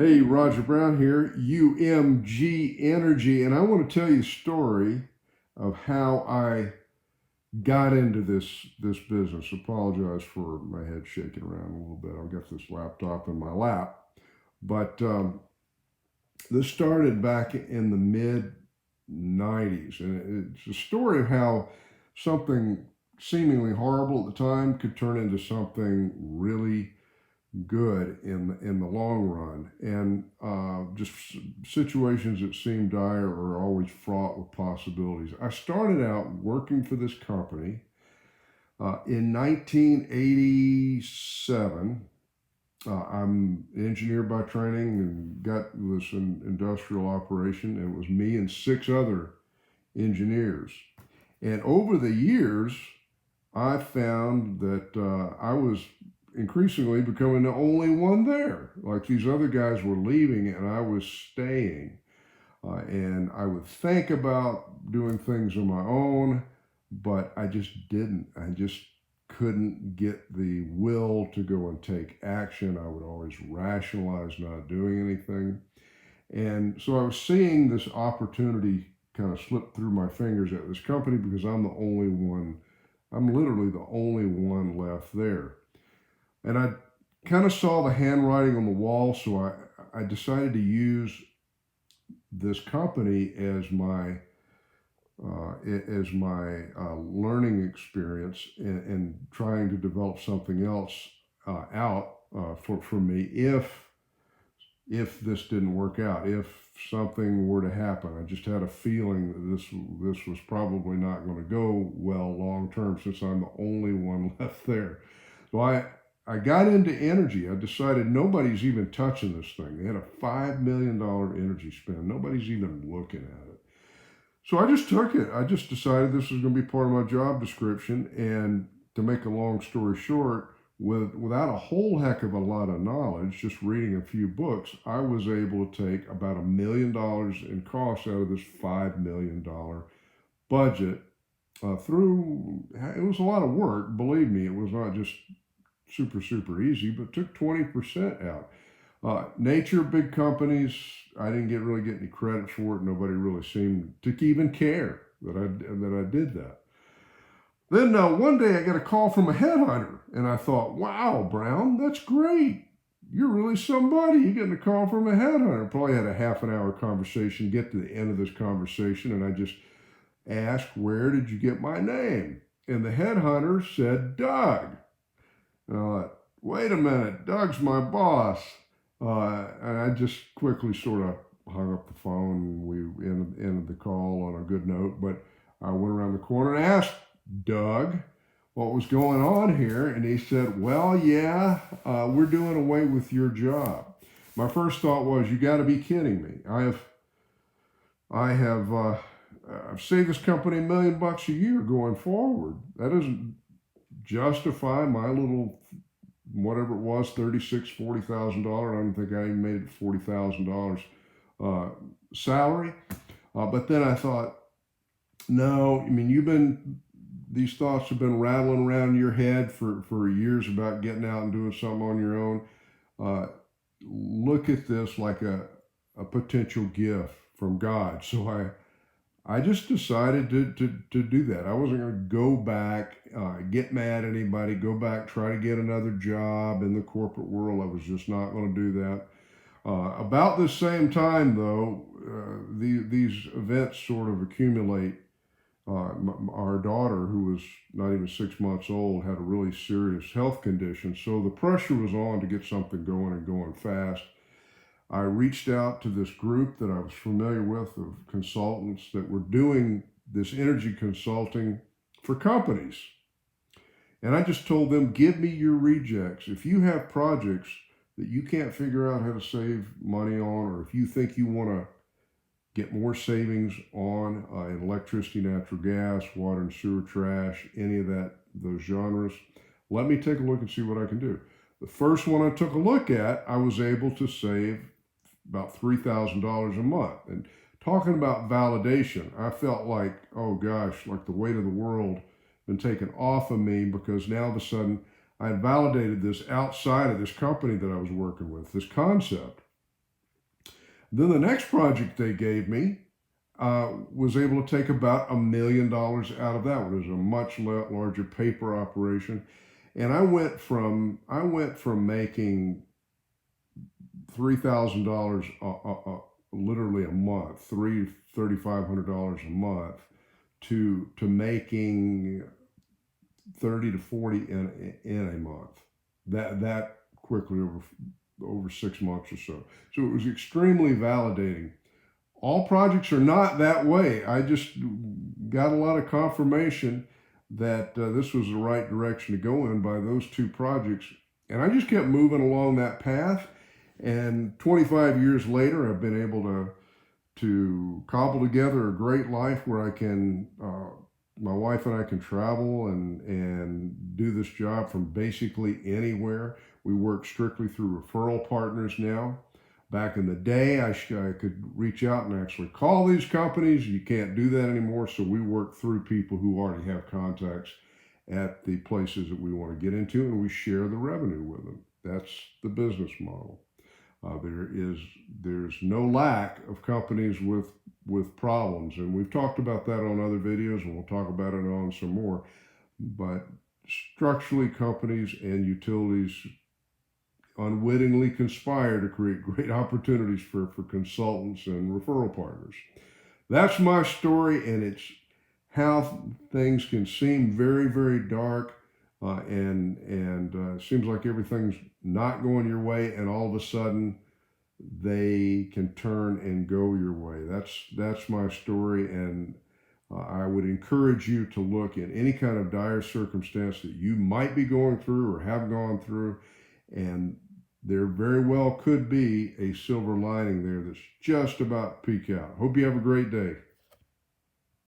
Hey, Roger Brown here, UMG Energy, and I want to tell you a story of how I got into this business. Apologize for my head shaking around a little bit. I've got this laptop in my lap, but this started back in the mid '90s, and it's a story of how something seemingly horrible at the time could turn into something really good in the long run, and just situations that seem dire are always fraught with possibilities. I started out working for this company in 1987. I'm an engineer by training and got this industrial operation, and it was me and six other engineers. And over the years, I found that I was increasingly becoming the only one there. Like these other guys were leaving and I was staying. And I would think about doing things on my own, but I just didn't. I just couldn't get the will to go and take action. I would always rationalize not doing anything. And so I was seeing this opportunity kind of slip through my fingers at this company because I'm the only one, I'm literally the only one left there. And I kind of saw the handwriting on the wall, so I decided to use this company as my learning experience and trying to develop something else out for me if this didn't work out, if something were to happen. I just had a feeling that this was probably not going to go well long term since I'm the only one left there. So I got into energy. I decided nobody's even touching this thing. They had a $5 million energy spend. Nobody's even looking at it. So I just took it. I just decided this was going to be part of my job description. And to make a long story short, without a whole heck of a lot of knowledge, just reading a few books, I was able to take about $1 million in costs out of this $5 million budget through. It was a lot of work. Believe me, it was not just super easy, but took 20% out. Nature, big companies, I didn't really get any credit for it. Nobody really seemed to even care that I did that. Then one day I got a call from a headhunter, and I thought, wow, Brown, that's great. You're really somebody. You're getting a call from a headhunter. Probably had a half an hour conversation, get to the end of this conversation, and I just asked, where did you get my name? And the headhunter said, Doug. And I thought, wait a minute, Doug's my boss. And I just quickly sort of hung up the phone. We ended the call on a good note, but I went around the corner and asked Doug what was going on here. And he said, well, yeah, we're doing away with your job. My first thought was, you got to be kidding me. I've saved this company $1 million a year going forward. That doesn't justify my little, whatever it was, $40,000. I don't think I even made it $40,000 salary. But then I thought, no, I mean, these thoughts have been rattling around your head for years about getting out and doing something on your own. Look at this like a potential gift from God. So I just decided to do that. I wasn't going to go back, get mad at anybody, go back, try to get another job in the corporate world. I was just not going to do that. About the same time, though, these events sort of accumulate. Our daughter, who was not even 6 months old, had a really serious health condition. So the pressure was on to get something going and going fast. I reached out to this group that I was familiar with of consultants that were doing this energy consulting for companies. And I just told them, give me your rejects. If you have projects that you can't figure out how to save money on, or if you think you want to get more savings on in electricity, natural gas, water and sewer, trash, any of those genres, let me take a look and see what I can do. The first one I took a look at, I was able to save about $3,000 a month. And talking about validation, I felt like, oh gosh, like the weight of the world been taken off of me, because now all of a sudden I had validated this outside of this company that I was working with, this concept. Then the next project they gave me was able to take about $1 million out of that one. It was a much larger paper operation, and I went from making $3,000 literally a month, $3,500 a month, to making 30 to 40 in a month. That quickly over 6 months or so. So it was extremely validating. All projects are not that way. I just got a lot of confirmation that this was the right direction to go in by those two projects, and I just kept moving along that path. And 25 years later, I've been able to cobble together a great life where I can, my wife and I can travel and do this job from basically anywhere. We work strictly through referral partners now. Back in the day, I could reach out and actually call these companies. You can't do that anymore, so we work through people who already have contacts at the places that we want to get into, and we share the revenue with them. That's the business model. There's no lack of companies with problems, and we've talked about that on other videos, and we'll talk about it on some more. But structurally, companies and utilities unwittingly conspire to create great opportunities for consultants and referral partners. That's my story, and it's how things can seem very, very dark, and seems like everything's not going your way, and all of a sudden they can turn and go your way. That's my story, and I would encourage you to look in any kind of dire circumstance that you might be going through or have gone through, and there very well could be a silver lining there that's just about to peek out. Hope you have a great day.